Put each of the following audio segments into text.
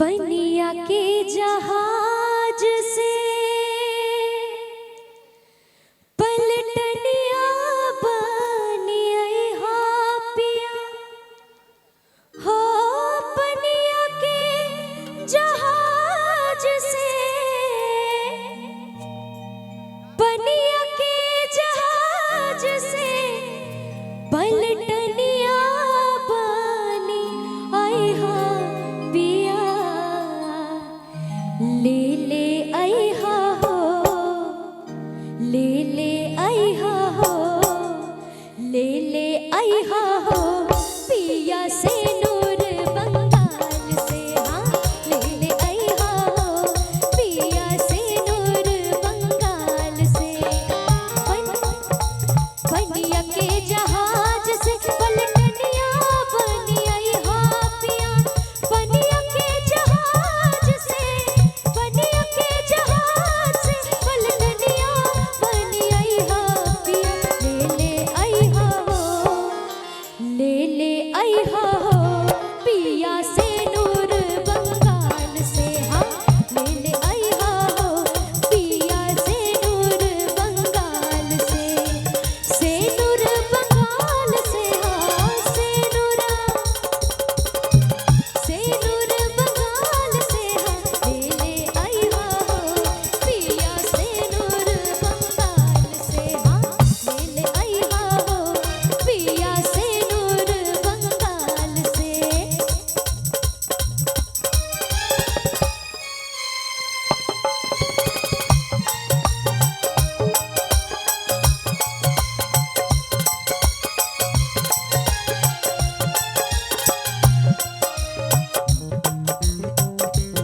पनिया के जहाज से पलटनिया बनिया हा पिया हो। पनिया के जहाज से पनिया के जहाज से पलटनिया बनी आई हा पिया। ले ले आई हा हो, ले ले आई हा हो, ले ले आई हा हो पिया से नूर बंगाल से। हाँ ले ले आई हा हो पिया से नूर बंगाल से। पनिया के जहाज से पलटनिया बनी आई हा पिया। पनिया के जहाज से पनिया के जहाज से पलटनिया बनी आई हा पिया। ले ले आई हा हो, ले ले आई हा हो पिया से नूर बंगाल से। हाँ ले ले आई हा हो पिया से नूर बंगाल से नूर बंगाल से। हाँ से नूर बंगाल से। हाँ ले ले आई हा हो पिया से नूर बंगाल से। हाँ ले ले आई हा हो पिया से नूर बंगाल से।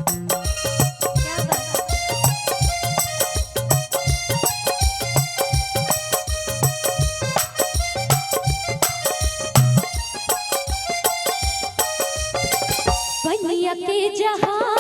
क्या बात पनिया के जहाज